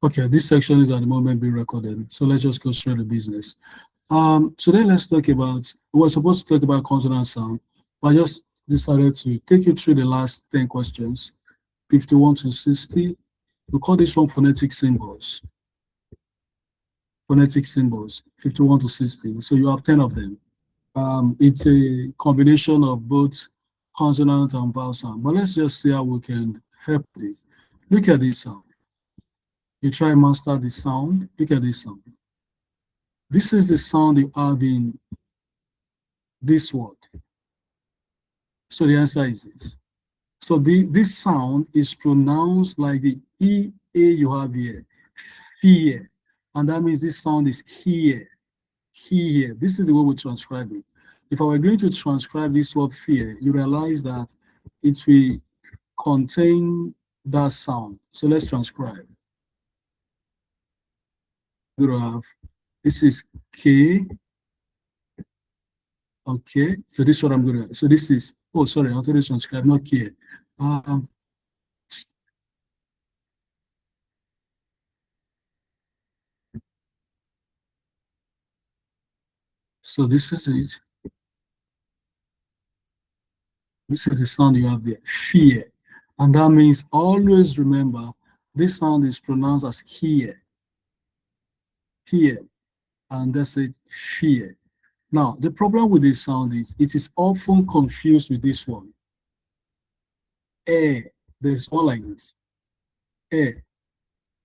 Okay, this section is at the moment being recorded, so let's just go straight to business. So then let's talk about, we're supposed to talk about consonant sound, but I just decided to take you through the last 10 questions, 51 to 60. We call this one phonetic symbols. Phonetic symbols, 51 to 60. So you have 10 of them. It's a combination of both consonant and vowel sound, but let's just see how we can help this. Look at this sound. You try and master the sound. Look at this sound. This is the sound you have in this word. So the answer is this. So this sound is pronounced like the EA you have here, fear. And that means this sound is here, here. This is the way we transcribe it. If I were going to transcribe this word fear, you realize that it will contain that sound. So let's transcribe. We're going to have, this is K. Okay, so this is what I'm going to, so this is, oh, sorry, I thought to transcribe, not K. So this is it. This is the sound you have there, fear. And that means always remember, this sound is pronounced as here. Here. And that's it, fear. Now, the problem with this sound is it is often confused with this one. There's one like this.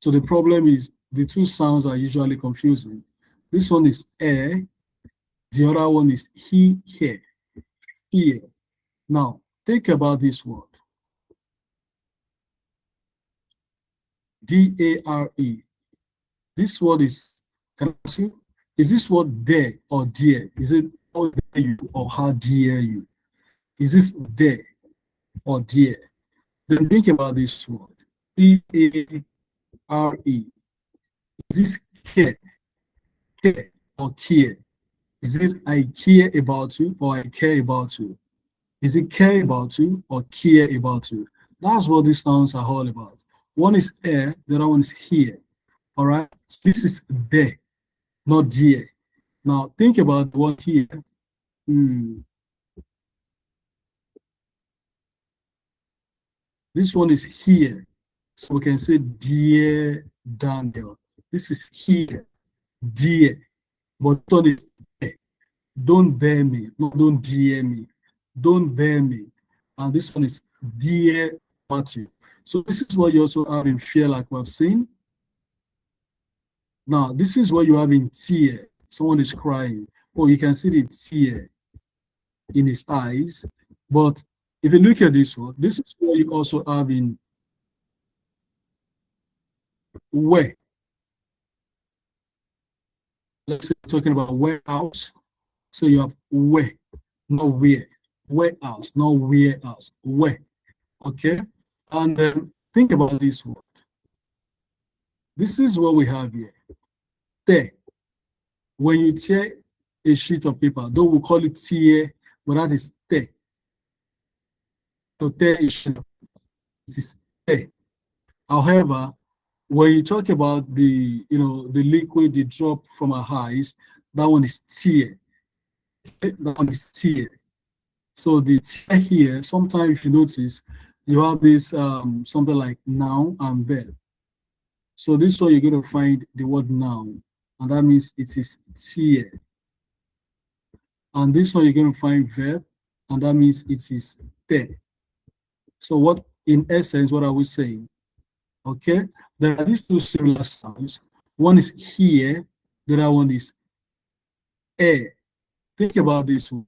So the problem is the two sounds are usually confusing. This one is the other one is here. Now, think about this word. D-A-R-E. This word is, can I see? Is this word there or dear? Is it how dare you or how dare you? Is this there or dear? Then think about this word. D-A-R-E. Is this care or care? Is it I care about you or I care about you? Is it care about you or care about you? That's what these sounds are all about. One is the other one is here. All right, so this is there, not dear. Now think about the one here. This one is here. So we can say dear Daniel. This is here, dear. But this one is there. Don't dare me. No, don't dare me. Don't dare me. And this one is dear Matthew. So this is what you also have in fear, like we've seen. Now, this is what you have in tear. Someone is crying. Oh, you can see the tear in his eyes. But if you look at this one, this is what you also have in where. Let's say we're talking about warehouse. So you have where, not where. Warehouse, not warehouse. Where. Okay? And then think about this word. This is what we have here. Tear. When you tear a sheet of paper, though we call it tear, but that is tear. So tear a sheet of paper. It is tear. However, when you talk about the, the liquid, the drop from our eyes, that one is tear. Okay? That one is tear. So the tear here, sometimes if you notice, you have this something like noun and verb. So this one you're going to find the word noun, and that means it is tear. And this one you're going to find verb, and that means it is tear. So what, in essence, what are we saying? Okay, there are these two similar sounds. One is here, the other one is air. Think about this one.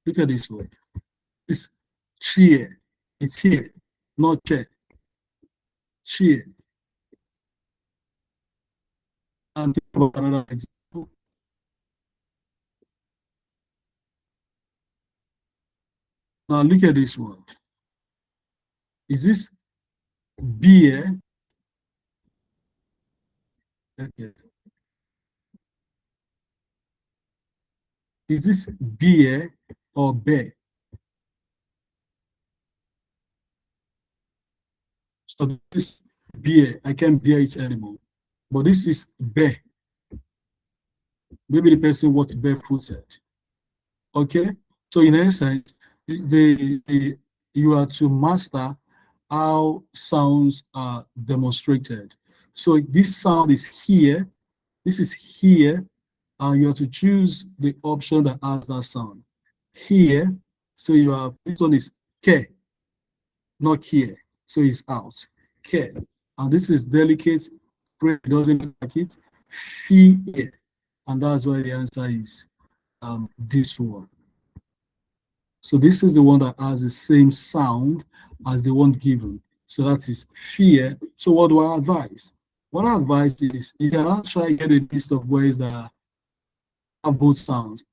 Look at this word. It's cheer. It's here, not chair. Cheer. And think about another example. Now look at this word. Is this beer? Okay. Is this beer or bear? So this is beer. I can't bear it anymore. But this is bear. Maybe the person walked barefooted. Okay. So in essence, you are to master how sounds are demonstrated. So this sound is here. This is here. You have to choose the option that has that sound. Here. So you have this one is K, not here. So it's out. K. And this is delicate. Brain doesn't look like it. Fear. And that's why the answer is this one. So this is the one that has the same sound as the one given. So that is fear. So what do I advise? What I advise is you can try to get a list of words that have both sounds,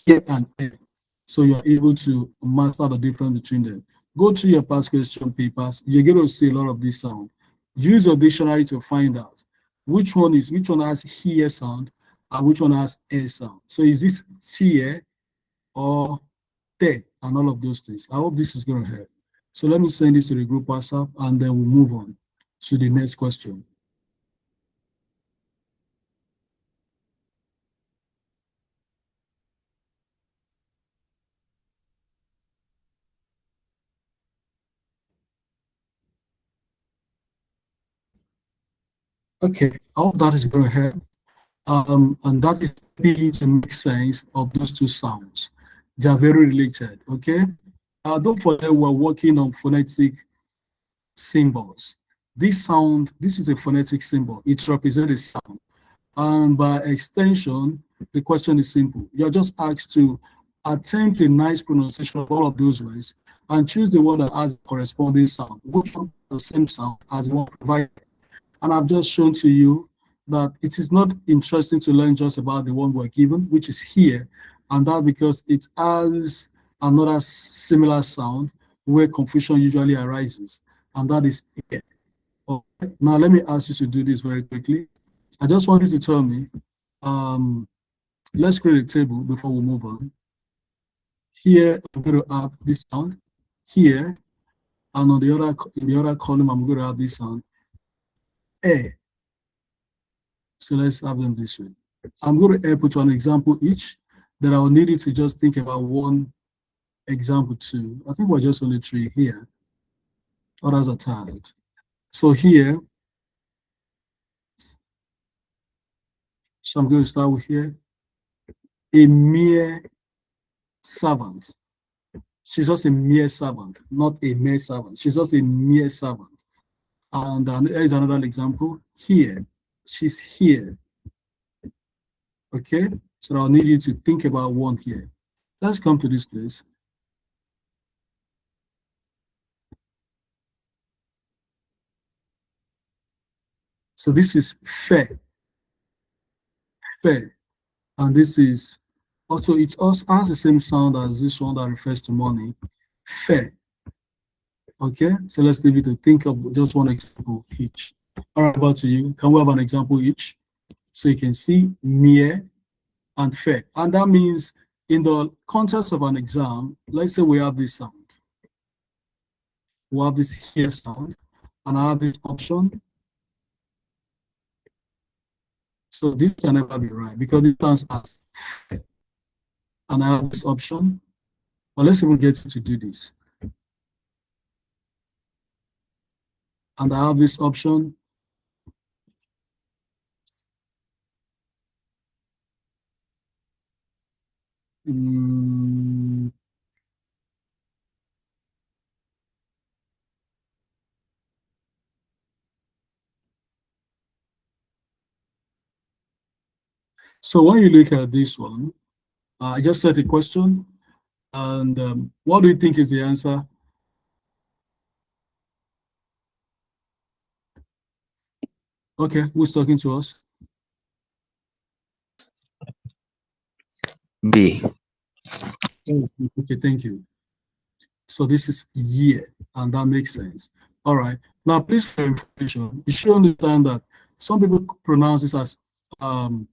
here and there. So you're able to master the difference between them. Go through your past question papers. You're going to see a lot of this sound. Use your dictionary to find out which one has here sound and which one has air sound. So is this tear or te and all of those things? I hope this is going to help. So let me send this to the group WhatsApp and then we'll move on to the next question. Okay, I hope that is going to help. And that is beginning to make sense of those two sounds. They are very related, okay? Don't forget we're working on phonetic symbols. This is a phonetic symbol. It represents a sound. And by extension, the question is simple. You're just asked to attempt a nice pronunciation of all of those words and choose the one that has the corresponding sound, which one has the same sound as the one provided. And I've just shown to you that it is not interesting to learn just about the one we're given, which is here, and that because it has another similar sound where confusion usually arises, and that is here. Okay. Now, let me ask you to do this very quickly. I just want you to tell me, let's create a table before we move on. Here, I'm going to have this sound here, and on in the other column, I'm going to have this sound A. So let's have them this way. I'm going to put an example each. Then I'll need you to just think about one example too. I think we're just only three here. Others are tired. So here, so I'm going to start with here. A mere servant. She's just a mere servant, not a mere servant. She's just a mere servant. And there is another example here. She's here. Okay, so I'll need you to think about one here. Let's come to this place. So this is fair. Fair. And this is also, it also has the same sound as this one that refers to money. Fair. Okay, so let's leave you to think of just one example each. All right, about to you. Can we have an example each? So you can see mere and fair. And that means in the context of an exam, let's say we have this sound. We have this here sound, and I have this option. So this can never be right because it sounds as fair. And I have this option. But let's even get to do this. And I have this option. So when you look at this one, I just set a question. And what do you think is the answer? Okay, who's talking to us? B. Okay, thank you. So this is year, and that makes sense. All right. Now, please, for information, you should understand that some people pronounce this as, how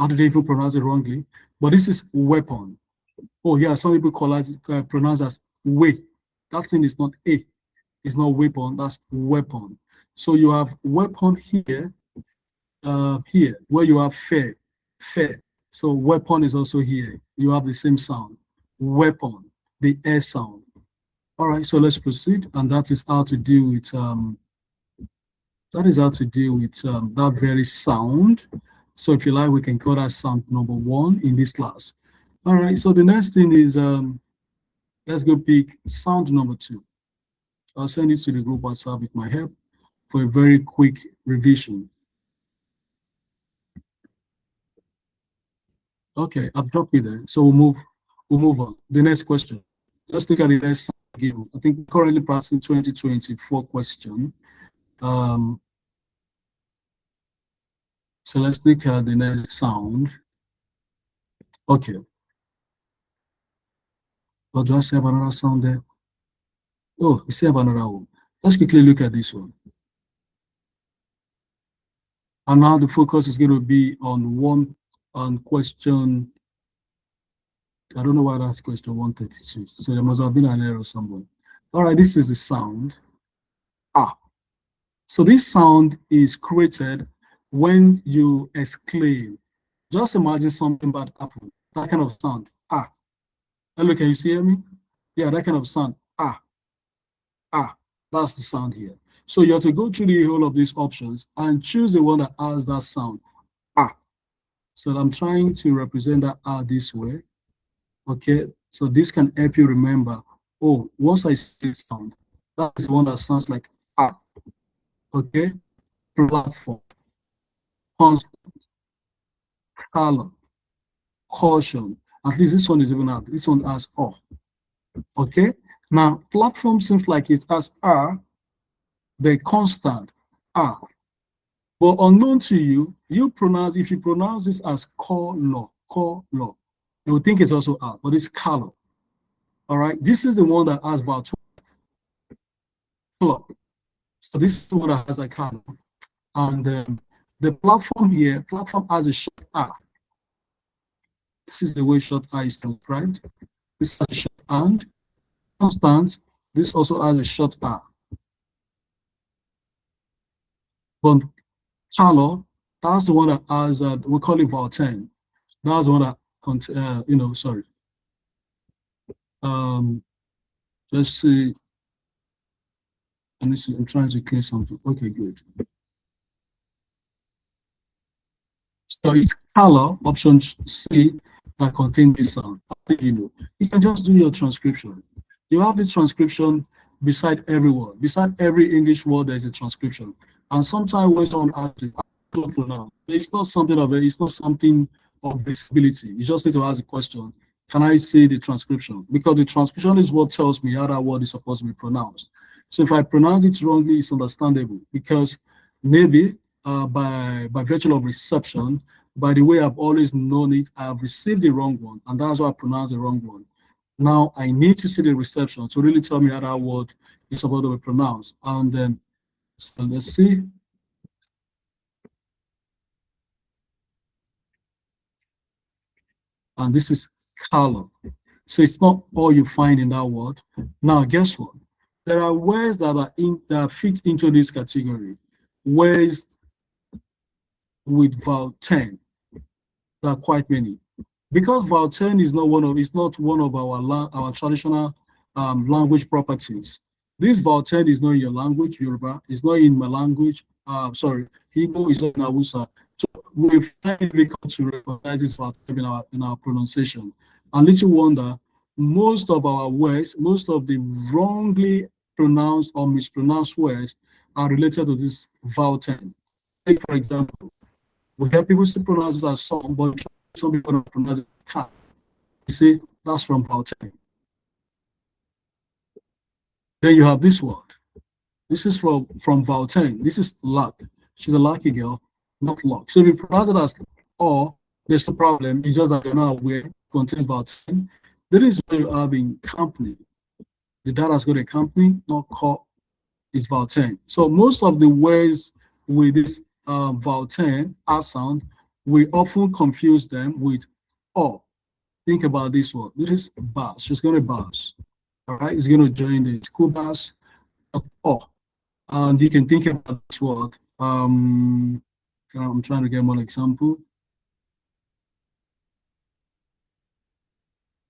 do they even pronounce it wrongly? But this is weapon. Oh, yeah, some people pronounce as way. That thing is not A. It's not weapon, that's weapon. So you have weapon here, here, where you have fair, fair. So weapon is also here. You have the same sound. Weapon, the air sound. All right, so let's proceed. And that is how to deal with that very sound. So if you like, we can call that sound number 1 in this class. All right, so the next thing is let's go pick sound number 2. I'll send it to the group WhatsApp with my help for a very quick revision. Okay, I've dropped it there. So we'll move on. The next question. Let's look at the next sound given. I think currently practicing 2024 question. So let's look at the next sound. Okay. Or do I have another sound there? Oh, we still have another one. Let's quickly look at this one. And now the focus is going to be on question. I don't know why that's question 132. So there must have been an error somewhere. All right, this is the sound. Ah. So this sound is created when you exclaim. Just imagine something bad happened. That kind of sound. Ah. Hello, can you see me? Yeah, that kind of sound. Ah. Ah. That's the sound here. So you have to go through the whole of these options and choose the one that has that sound. Ah. So I'm trying to represent that ah this way. Okay. So this can help you remember. Oh, once I see the sound, that is the one that sounds like ah. Okay. Platform. Constant. Color. Caution. At least this one is even out. This one has oh. Okay. Now platform seems like it has ah. The constant ah. But unknown to you, if you pronounce this as color, you would think it's also ah, but it's color. All right. This is the one that has about color. So this is the one that has a color. And the platform here, platform has a short ah. This is the way short ah is transcribed. This has a short and constant. This also has a short ah. But color, that's the one that has we call it vowel 10. That's the one that sorry. Let's see. Let me see. I'm trying to clear something. Okay, good. So it's color, option C, that contains this sound. How do you know? You can just do your transcription. You have the transcription beside every word. Beside every English word, there's a transcription. And sometimes when someone asks you, don't pronounce, it's not something of visibility. You just need to ask a question. Can I see the transcription? Because the transcription is what tells me how that word is supposed to be pronounced. So if I pronounce it wrongly, it's understandable because maybe by virtue of reception, by the way I've always known it, I've received the wrong one, and that's why I pronounced the wrong one. Now I need to see the reception to really tell me how that word is supposed to be pronounced. And then so let's see. And this is color. So it's not all you find in that word. Now, guess what? There are words that fit into this category. Words with vowel 10. There are quite many. Because vowel 10 is not one of our traditional language properties. This vowel 10 is not in your language, Yoruba. It's not in my language. Sorry, Igbo is not in Hausa. So we find it difficult to recognize this vowel 10 in our pronunciation. And little wonder, most of our words, most of the wrongly pronounced or mispronounced words are related to this vowel 10. Take, for example, we have people still pronounce it as song, but some people don't pronounce it as cat. You see, that's from vowel 10. Then you have this word. This is from vowel 10. This is luck. She's a lucky girl, not luck. So if you pronounce it as or, there's no problem. It's just that you're not aware it contains vowel 10. That is where you have in company. The data has got a company, not call, is vowel 10. So most of the words with this vowel 10 R sound, we often confuse them with or. Think about this one. This is bus. She's going to bus. All right, it's going to join the school bus. Oh, and you can think about this word. I'm trying to get one example.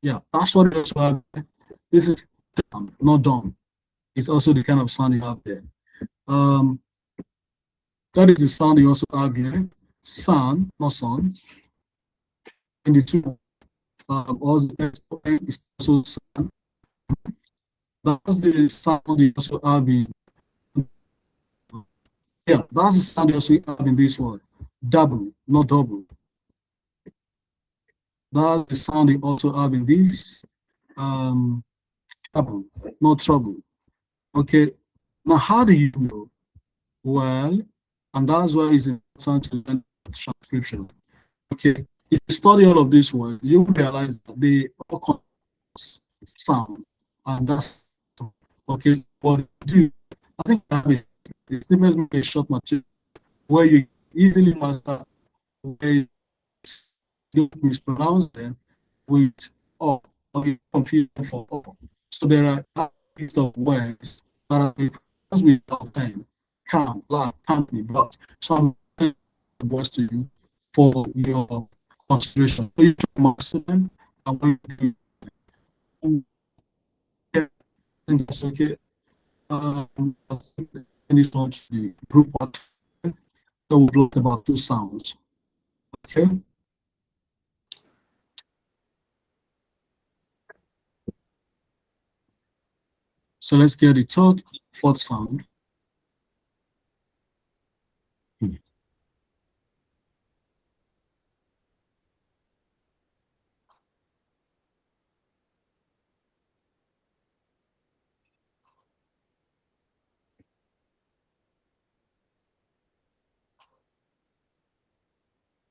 Yeah, that's what it is. This is not done. It's also the kind of sound you have there. Um, that is the sound you also have here. Sound, not sound. And the two also is also sound. That's the sound you also have in, yeah, that's the sound you also have in this word. Double, not double. That's the sound you also have in this. Trouble, not trouble. Okay. Now, how do you know? Well, and that's why it's important to learn transcription. Okay. If you study all of this words, you realize that they all come sound. And that's okay. What do I think that is simply a short material where you easily master where you mispronounce them with or you confuse them for all. So there are a list of words that are because without time, calm, laugh, company, but so I'm going the words to you for your consideration. So you try master them and when you get think that's okay. And it's not the group what so we've looked about two sounds. Okay. So let's get the third, fourth sound.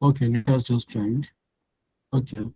Okay, Lucas just joined. Okay.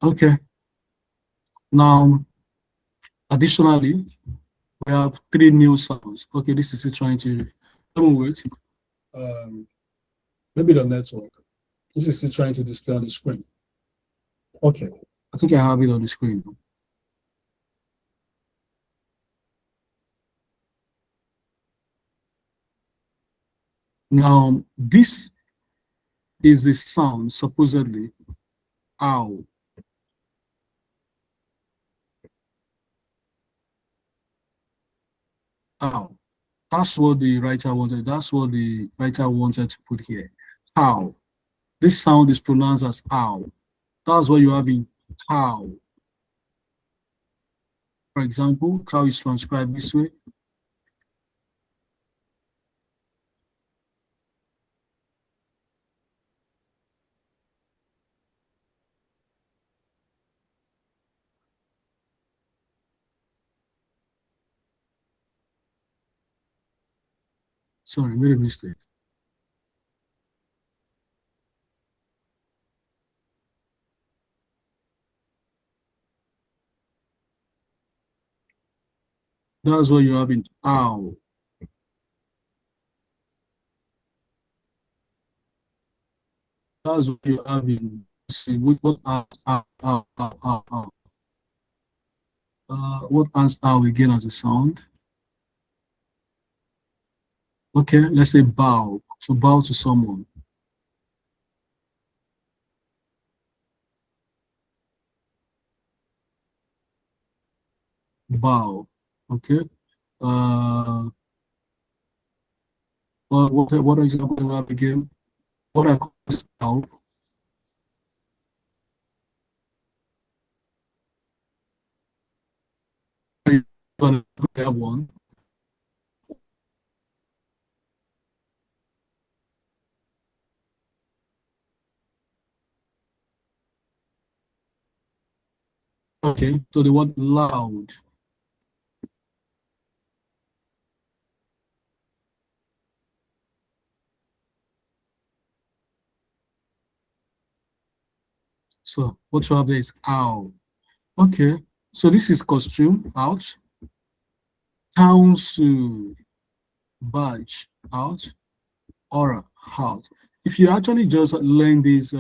Okay. Now, additionally, we have three new sounds. Okay, this is it trying to, let me wait. Um, Maybe the network. This is it trying to display on the screen. Okay, I think I have it on the screen. Now, this is the sound supposedly ow. Ow. That's what the writer wanted. That's what the writer wanted to put here. Ow. This sound is pronounced as ow. That's what you have in cow. For example, cow is transcribed this way. Sorry, made a mistake. That's what you have in ow. That's what you have in see what what ants are we get as a sound? Okay, let's say bow. To bow to someone. Bow. Okay. Uh what example do we have again? What I call bow. That one. Okay, so the word loud. So what you have there is owl. Okay, so this is costume, out. Council, badge, out. Aura, out. If you actually just learn this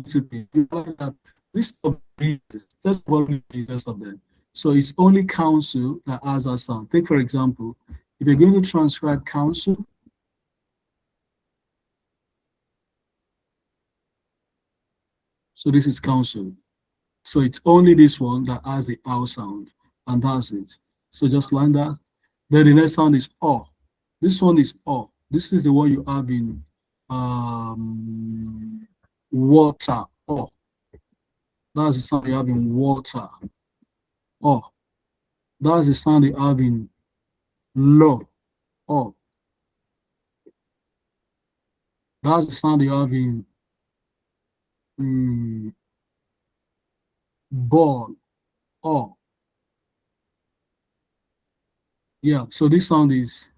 discipline, you realize that this of these, just one just of them. So it's only council that has a sound. Take for example, if you're going to transcribe council, so this is council. So it's only this one that has the ow sound, and that's it. So just like that. Then the next sound is o. This one is o. This is the one you have in water. O. That's the sound you have in water. O. That's the sound you have in low. O. That's the sound you have in ball. O. Yeah, so this sound is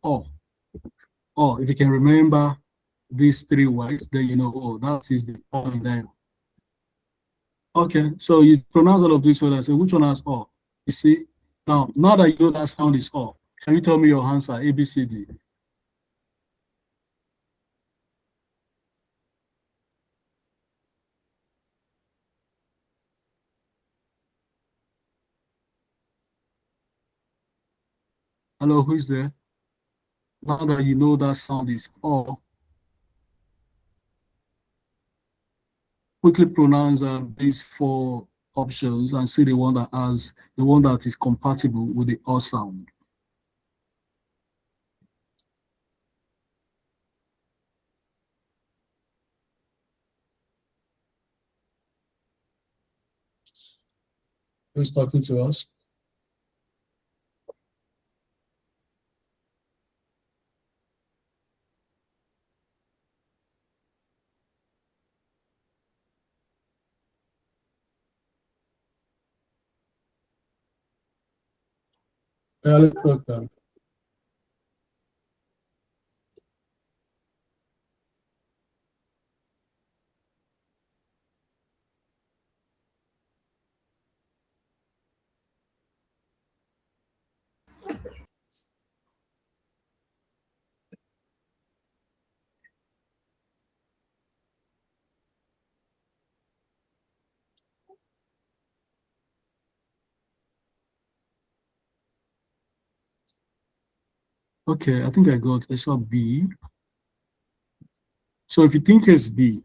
O. O. If you can remember these three words, then you know, oh, that is the O in there. Okay, so you pronounce all of these words and say, which one has O? You see, now that you know that sound is O, can you tell me your answer, A, B, C, D? Hello, who is there? Now that you know that sound is O, quickly pronounce these four options and see the one that is compatible with the O sound. Who's talking to us? Yeah, let's talk then. Okay, I think I got I saw B. So if you think it's B,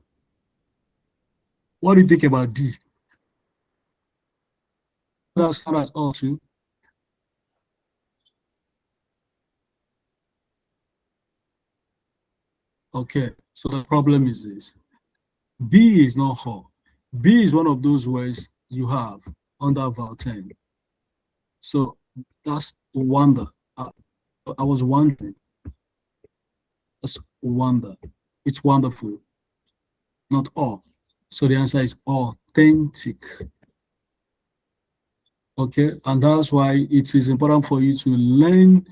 what do you think about D? That's all too. Okay, so the problem is this. B is not her. B is one of those words you have under vowel 10. So that's wonder. I was wondering. That's wonder. It's wonderful, not all. So the answer is authentic. Okay, and that's why it is important for you to learn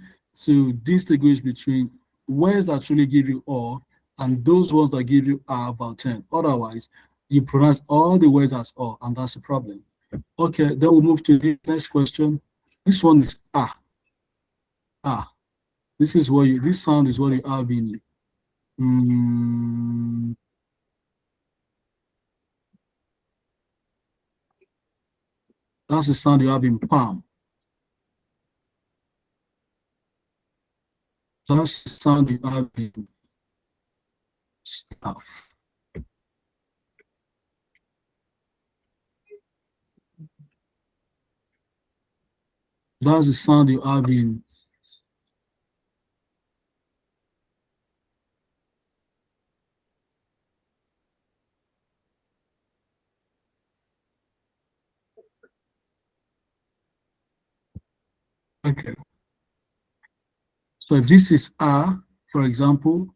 to distinguish between words that truly give you all and those ones that give you are about 10. Otherwise, you pronounce all the words as all, and that's the problem. Okay, then we'll move to the next question. This one is ah. Ah. This sound is what you have in that's the sound you have in palm. That's the sound you have in staff. That's the sound you have in okay. So if this is R, for example,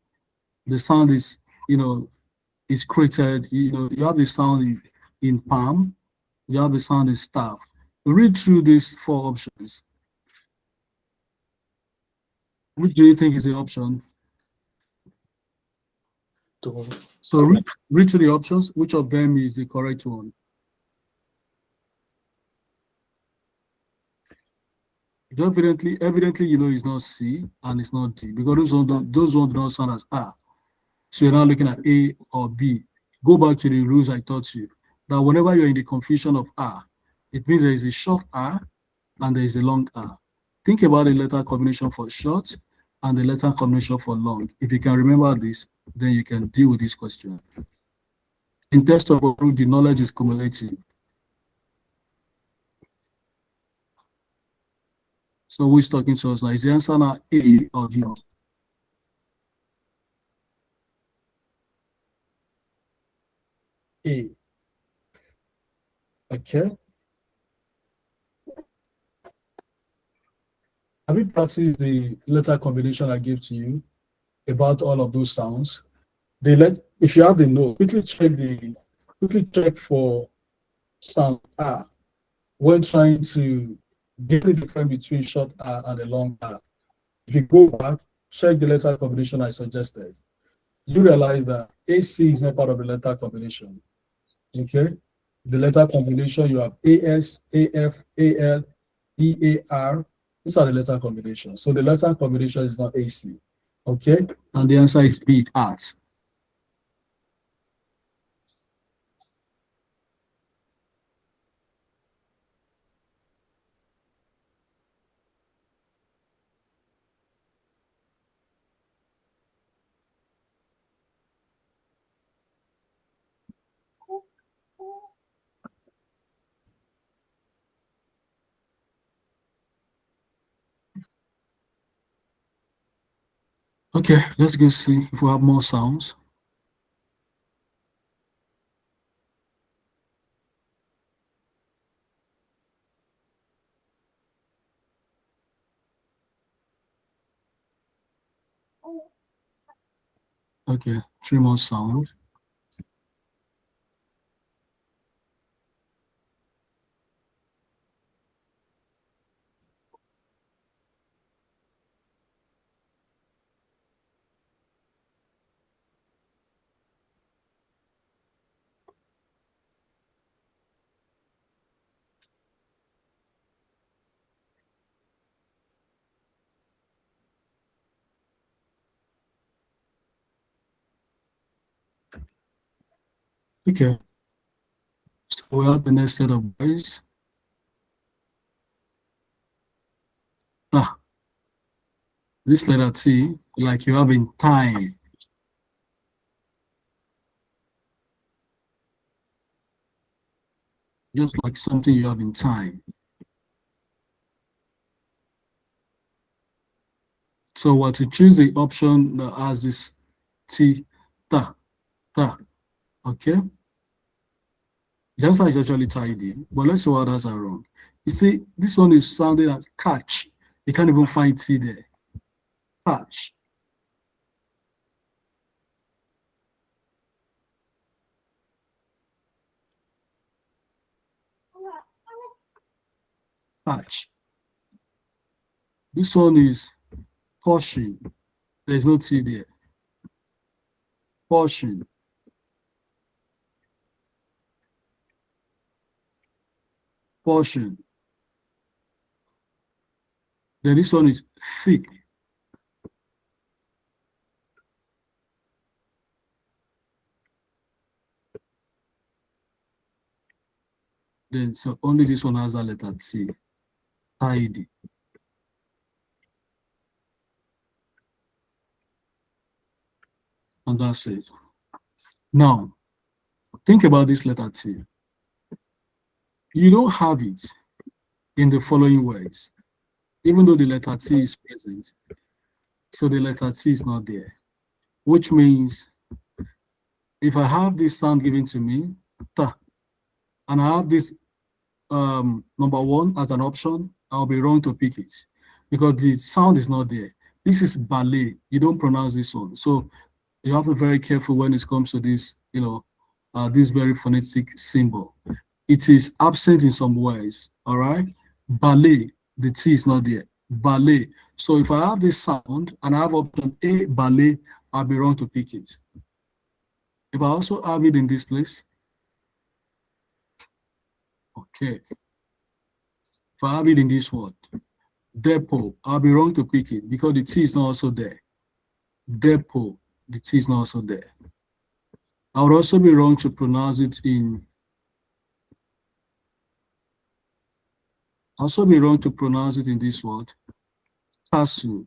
the sound is, is created, you have the sound in palm, you have the sound in staff. Read through these four options. Which do you think is the option? So read through the options. Which of them is the correct one? Evidently, it's not C and it's not D because those ones do not sound as R. So you're now looking at A or B. Go back to the rules I taught you. That whenever you're in the confusion of R, it means there is a short R and there is a long R. Think about the letter combination for short and the letter combination for long. If you can remember this, then you can deal with this question. In test of rule, the knowledge is cumulative. So who is talking to us now? Is the answer now A or B? A. Okay. Have you practiced the letter combination I gave to you about all of those sounds? If you have the note, quickly check for sound R when trying to get the difference between short R and the long R. If you go back, check the letter combination I suggested. You realize that AC is not part of the letter combination. Okay? The letter combination, you have AS, AF, AL, EAR. These are the letter combinations. So the letter combination is not AC. Okay? And the answer is B, art. Okay, let's go see if we have more sounds. Okay, 3 more sounds. Okay, so we have the next set of words. Ah, this letter T, like you have in time. Just like something you have in time. So what to choose the option that has this T, ta, ta, okay? The answer is actually tidy, but let's see what others are wrong. You see, this one is sounding like catch. You can't even find T there. Catch. Catch. This one is caution. There's no T there. Caution. Caution. Then this one is thick. Then so only this one has that letter T. Tidy. And that's it. Now, think about this letter T. You don't have it in the following ways, even though the letter T is present. So the letter T is not there, which means if I have this sound given to me, ta, and I have this number one as an option, I'll be wrong to pick it because the sound is not there. This is ballet. You don't pronounce this one. So you have to be very careful when it comes to this, this very phonetic symbol. It is absent in some ways, all right? Ballet, the T is not there. Ballet. So if I have this sound and I have option A, ballet, I'll be wrong to pick it. If I also have it in this place, okay. If I have it in this word, depot, I'll be wrong to pick it because the T is not also there. Depot, the T is not also there. I would also be wrong to pronounce it in, also be wrong to pronounce it in this word, castle,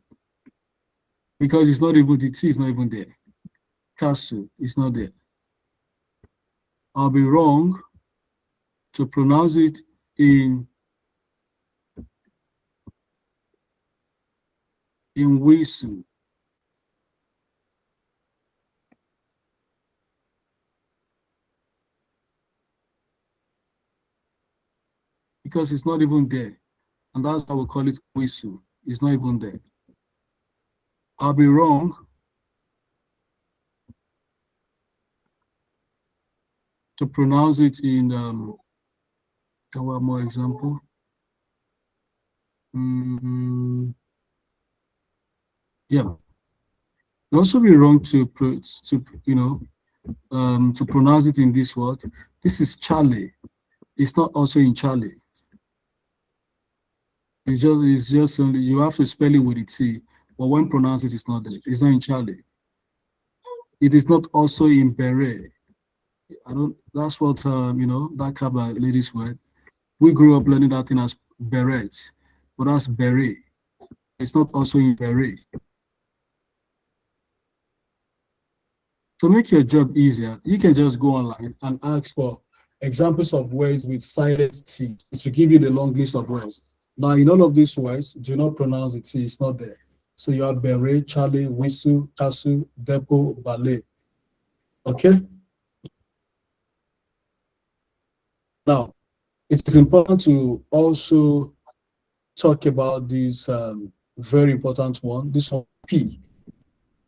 because it's not even, the T is not even there. Castle is not there. I'll be wrong to pronounce it in whistle. Because it's not even there. And that's why we call it whistle. It's not even there. I'll be wrong to pronounce it in, one more example. Yeah. It'll also be wrong to to pronounce it in this word. This is Charlie. It's not also in Charlie. It's just only, you have to spell it with the T, but when pronounced it's not there. It's not in Charlie. It is not also in beret. I don't. That's what that Kaba ladies word. We grew up learning that thing as berets, but that's beret. It's not also in beret. To make your job easier, you can just go online and ask for examples of words with silent T. It will give you the long list of words. Now, in all of these words, do not pronounce the T, it's not there. So you have beret, Charlie, whistle, castle, depot, ballet. Okay? Now, it is important to also talk about this very important one, this one, P.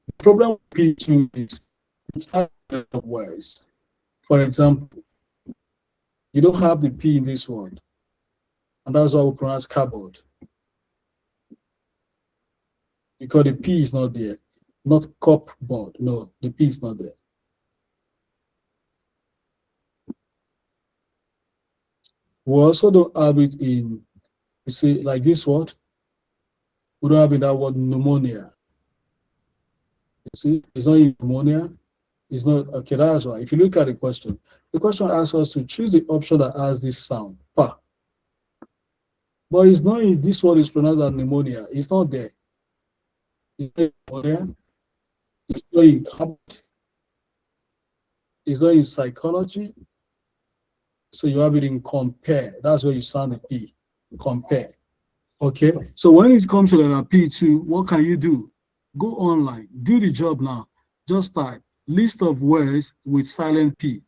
The problem with P too is it's a lot of words. For example, you don't have the P in this word, and that's why we pronounce cupboard. Because the P is not there. Not cupboard. No, the P is not there. We also don't have it in, you see, like this word. We don't have in that word pneumonia. You see, it's not in pneumonia. It's not, okay, that's why. If you look at the question asks us to choose the option that has this sound, pa. But it's not in, this word is pronounced as pneumonia. It's not there. It's not in pneumonia. It's not in cupboard. It's not in psychology. So you have it in compare. That's where you sound the P. Compare. Okay. So when it comes to the P2, what can you do? Go online. Do the job now. Just type list of words with silent P.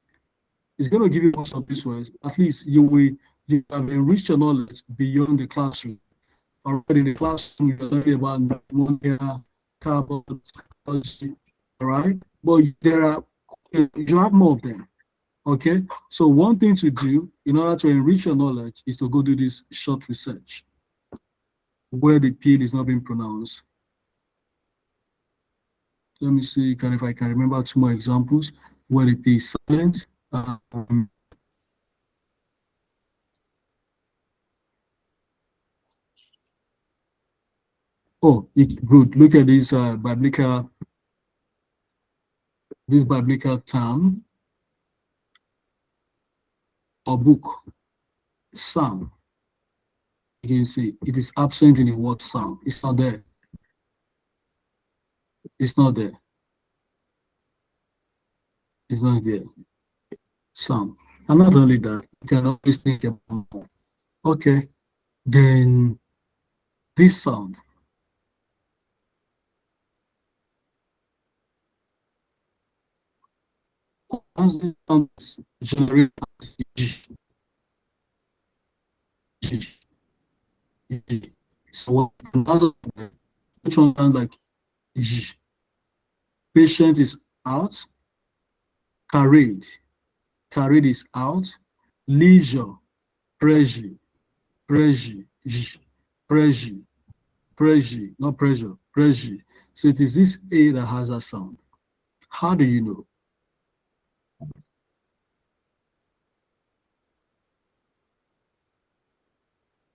It's going to give you most of these words. At least you have enriched your knowledge beyond the classroom. Already in the classroom, you're learning about pneumonia, carbon, psychology, all right? But you have more of them. Okay, so one thing to do in order to enrich your knowledge is to go do this short research where the P is not being pronounced. Let me see if I can remember two more examples where the P is silent. Oh, it's good. Look at this biblical term or book, Psalm. You can see it is absent in the word Psalm. It's not there. It's not there. It's not there. Psalm. And not only that, you can always think about more. Okay, then this sound. As the sound generated so which one sounds like G? Patient is out, carried is out, leisure, pressure, pressure, not pressure, pressure. So it is this A that has a sound. How do you know?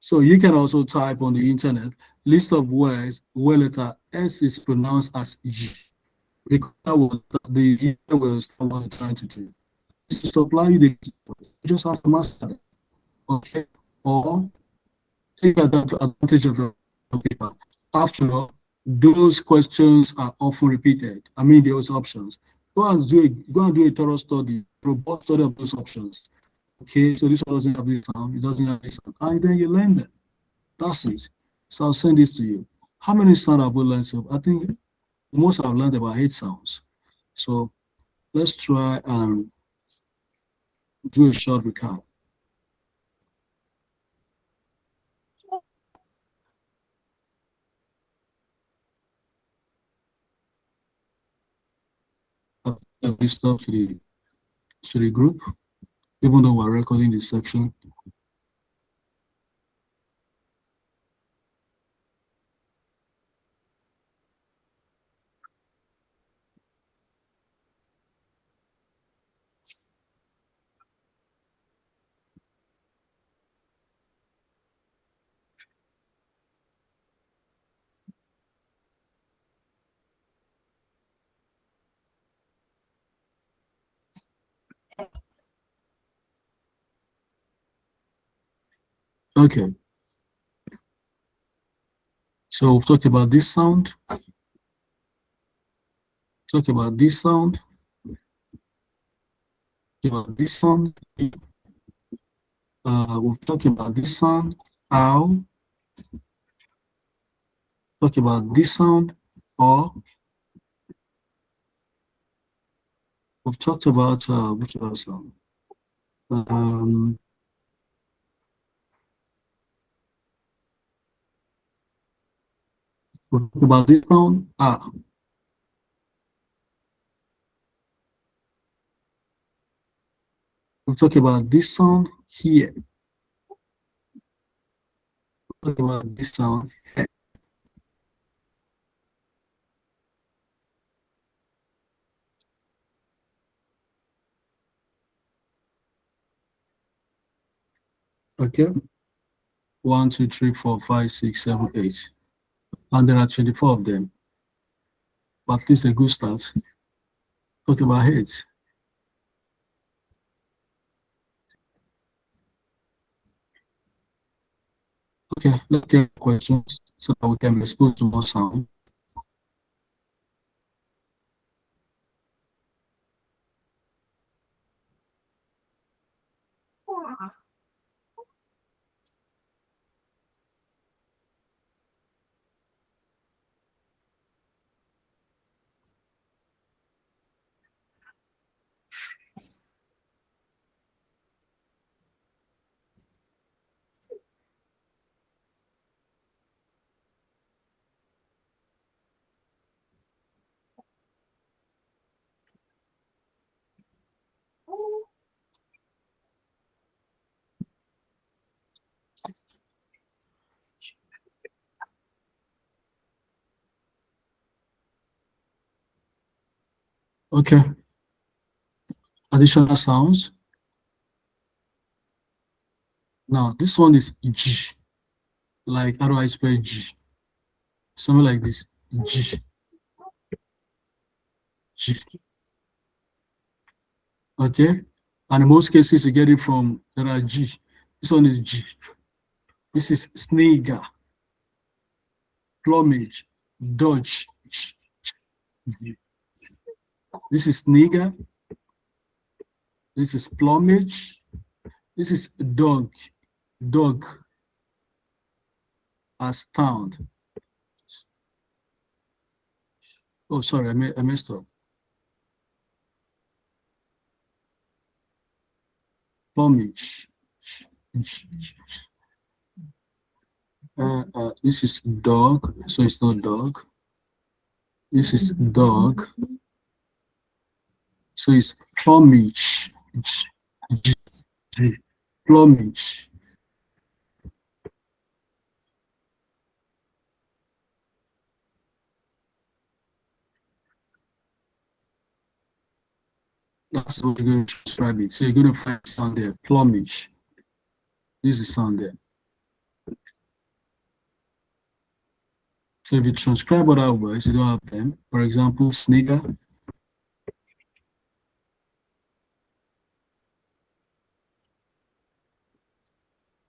So you can also type on the internet list of words where letter S is pronounced as G. Because that was the user will understand what you're trying to do. To supply you the you just have to master it. Okay. Or take advantage of the paper. After all, those questions are often repeated. I mean, those options. Go and do a thorough study, robust study of those options. Okay, so this one doesn't have this sound, it doesn't have this sound, and then you learn them. That's it. So I'll send this to you. How many sounds have we learned? So I think most have learned about 8 sounds. So let's try and do a short recap. We start to the group, even though we're recording this section. Okay, so we've talked about this sound, talk about this sound, about this sound. We've talked about this sound, ow, talk about this sound, or we've talked about which other sound? Um, we've talked about this sound, ah. We'll talk about this sound here. We'll talk about this sound here. Okay. 1, 2, 3, 4, 5, 6, 7, 8. And there are 24 of them. But at least a good start. Talk about heads. Okay, let's get questions so that we can be exposed to more sound. Okay. Additional sounds. Now, this one is G. Like, how do I spell G? Something like this. G. G. Okay. And in most cases, you get it from there are G. This one is G. This is snigger, plumage, dodge. This is snigger. This is plumage. This is dog. Dog as sound. Oh, sorry, I messed up. Plumage. This is dog, so it's not dog. This is dog, so it's plumage. Plumage. That's what you're going to describe it. So you're going to find sound there. Plumage. This is sound there. So if you transcribe other words, you don't have them. For example, snigger,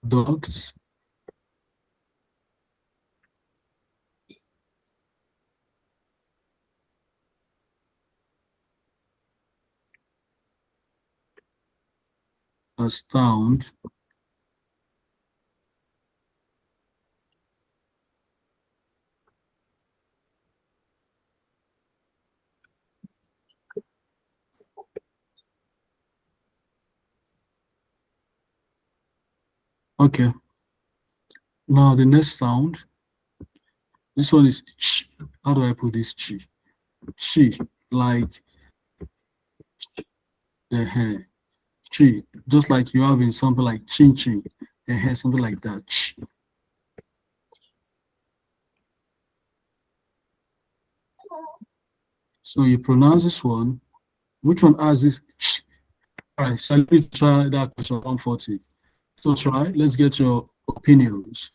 dogs, astound, okay. Now the next sound, this one is ch. How do I put this chi? Chi, like uh, chi, just like you have in something like chin chin, something like that. Ch. So you pronounce this one. Which one has this ch? All right, so let me try that question 140. So try, let's get your opinions.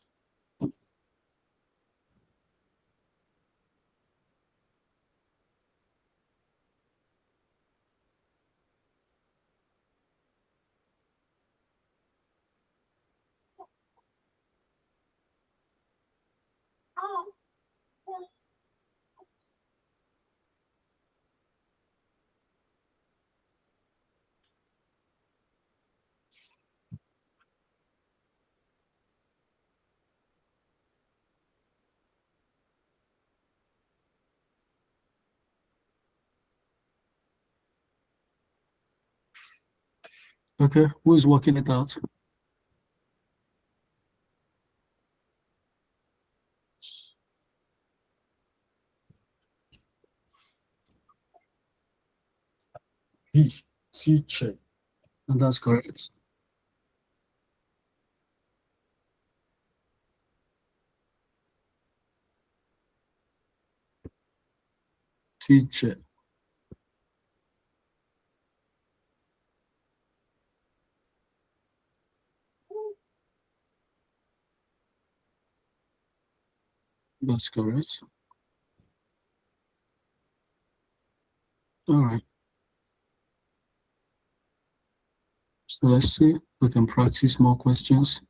Okay, who is working it out? D, teacher. And that's correct. Teacher. That's correct. All right. So let's see. We can practice more questions.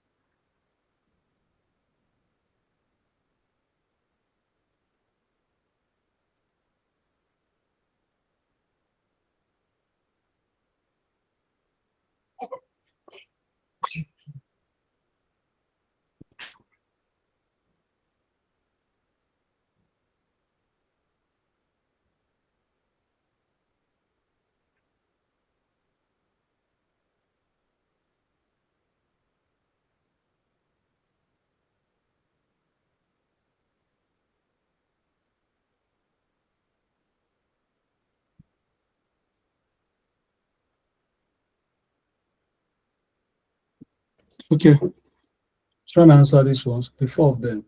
Okay. Try and answer these ones, the four of them.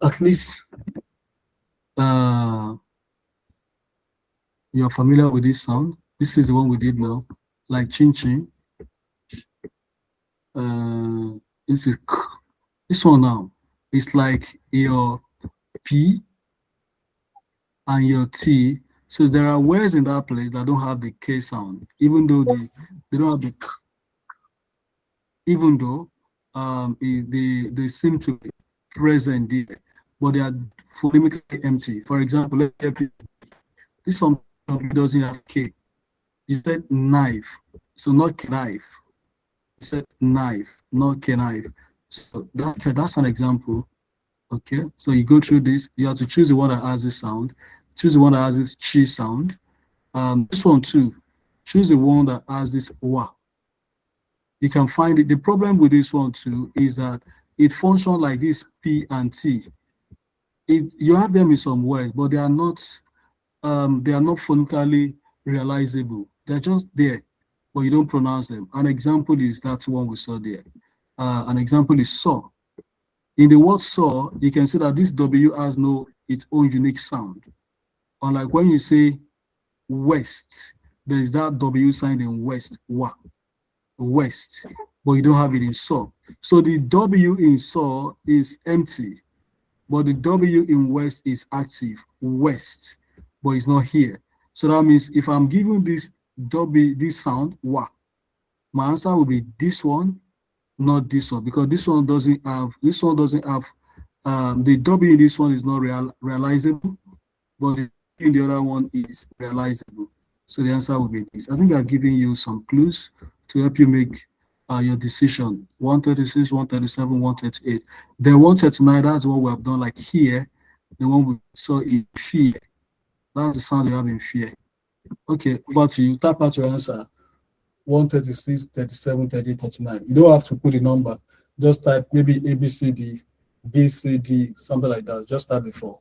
At least you're familiar with this sound. This is the one we did now, like chin chin. This is k. This one now. It's like your P and your T. So there are words in that place that don't have the K sound, even though they don't have the K, even though they seem to be present there, but they are phonemically empty. For example, this one doesn't have K. You said knife, so not knife. You said knife, not knife. So that's an example. Okay, so you go through this. You have to choose the one that has this sound. Choose the one that has this chi sound. This one too. Choose the one that has this wa. You can find it. The problem with this one too is that it functions like this P and T. You have them in some words, but they are not phonetically realizable. They're just there, but you don't pronounce them. An example is that one we saw there. An example is saw. In the word saw, you can see that this W has no its own unique sound. Unlike when you say west, there is that W sign in west, wa, west, but you don't have it in saw. So the W in saw is empty. but the W in west is active, west, but it's not here. So that means if I'm giving this W, this sound, wa, my answer will be this one, not this one, because this one doesn't have the W in this one is not realizable, but the in the other one is realizable. So the answer will be this. I think I've given you some clues to help you make your decision. 136, 137, 138. The 139, that's what we have done like here. The one we saw in fear. That's the sound you have in fear. Okay, over to you. Type out your answer. 136, 37, 38, 39. You don't have to put a number. Just type maybe ABCD, BCD, something like that. Just type before.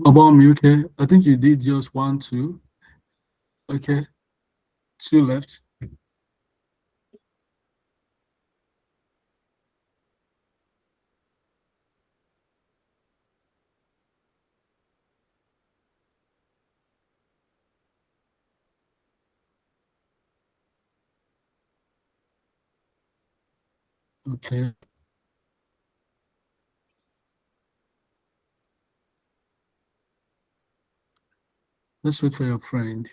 About me, okay. I think you did just one, two. Okay, two left. Okay, let's wait for your friend.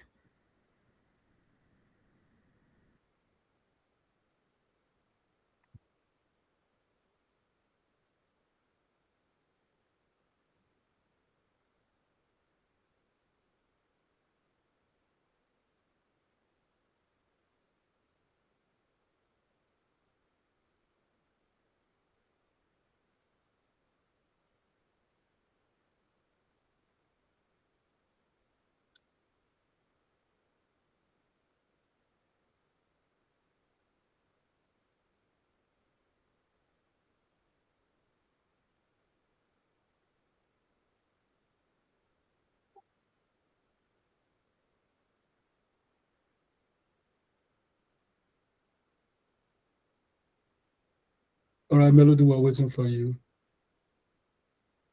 All right, Melody, we're waiting for you.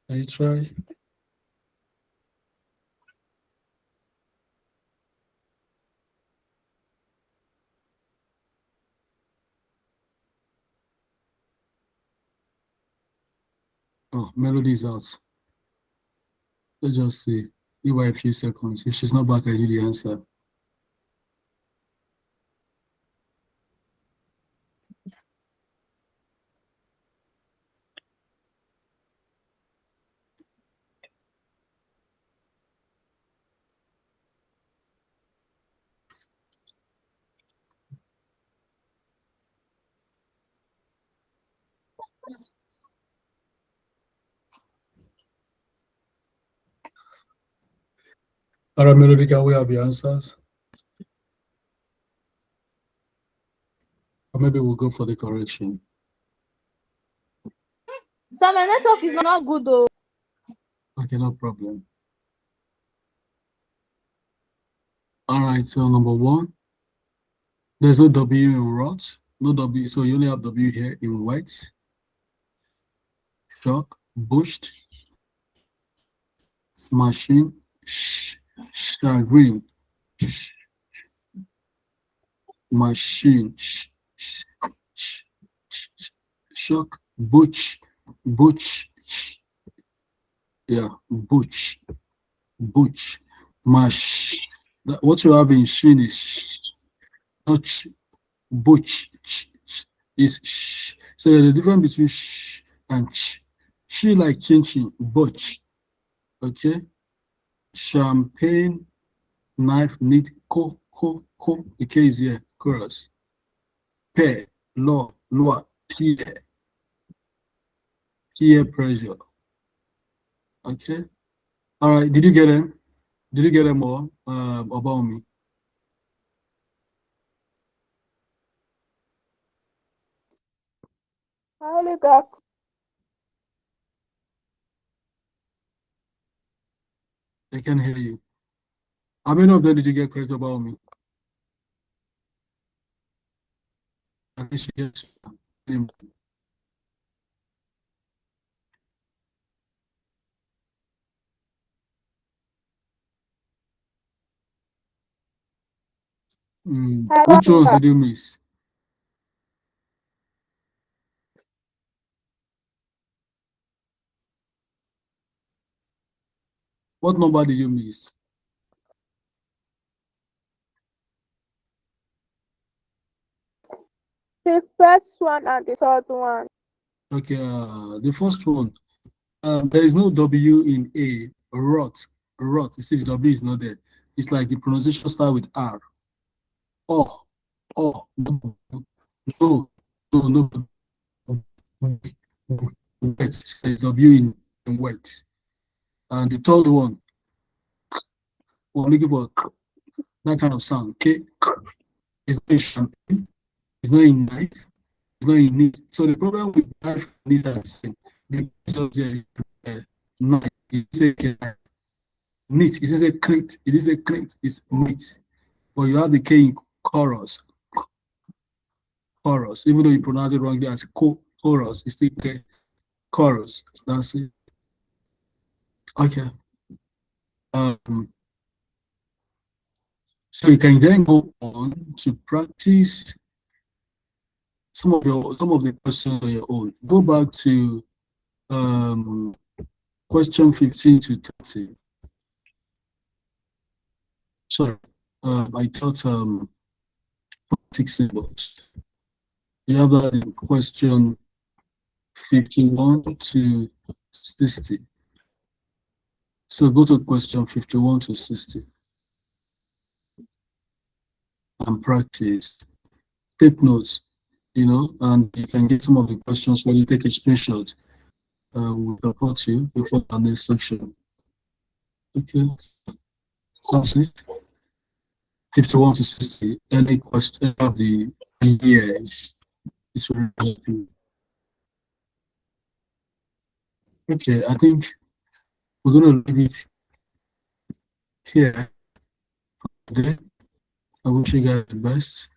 Can you try? Oh, Melody is out. Let's just see. Give her a few seconds. If she's not back, I need the answer. All right, Melody, can we have your answers? Or maybe we'll go for the correction. So my network is not good though. Okay, no problem. All right, so number one, there's no W in rot, no W, so you only have W here in white. Shock, bushed, machine, chagrin, machine, shock, butch, yeah, butch, mash. What you have in shin is not butch, is sh. So the difference between sh and ch. She like chin chin, butch. Okay. Champagne, knife, need, co. The K is here, chorus. Pear, law, peer pressure. Okay. All right. Did you get them? Did you get them all about me? I only got I can hear you. How many of them did you get correct about me? At least you get Which ones did you miss? What number did you miss? the first one and the third one. Okay, the first one. There is no W in A. Rot. You see, the W is not there. It's like the pronunciation start with R. Oh, no, no, no. Wet. There's W in wet. And the third one, we're looking for that kind of sound. Okay, it's not in champagne. It's not in knife. It's not in neat. So the problem with knife and neat are the same. The just there is knife. It say neat. It says a crate. It is a crate. It's neat. But you have the K in chorus. Even though you pronounce it wrongly as chorus, it's still K. Chorus. That's it. Okay. So you can then go on to practice some of the questions on your own. Go back to question 15 to 30. Sorry, I taught phonetic symbols. You have that in question 51 to 60. So go to question 51 to 60 and practice. Take notes, and you can get some of the questions when you take a screenshot. We'll support you before the next section. Okay, that's it. 51 to 60. Any question of the years is really. Okay, I think we're going to leave it here today. I wish you guys the best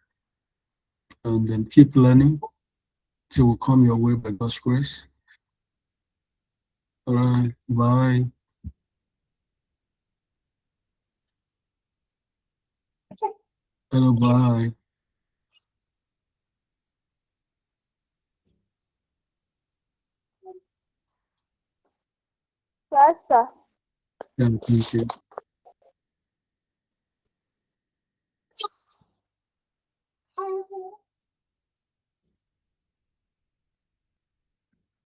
and then keep learning. will come your way by God's grace. All right, bye. Hello, bye. Yes, sir. Yeah, thank you.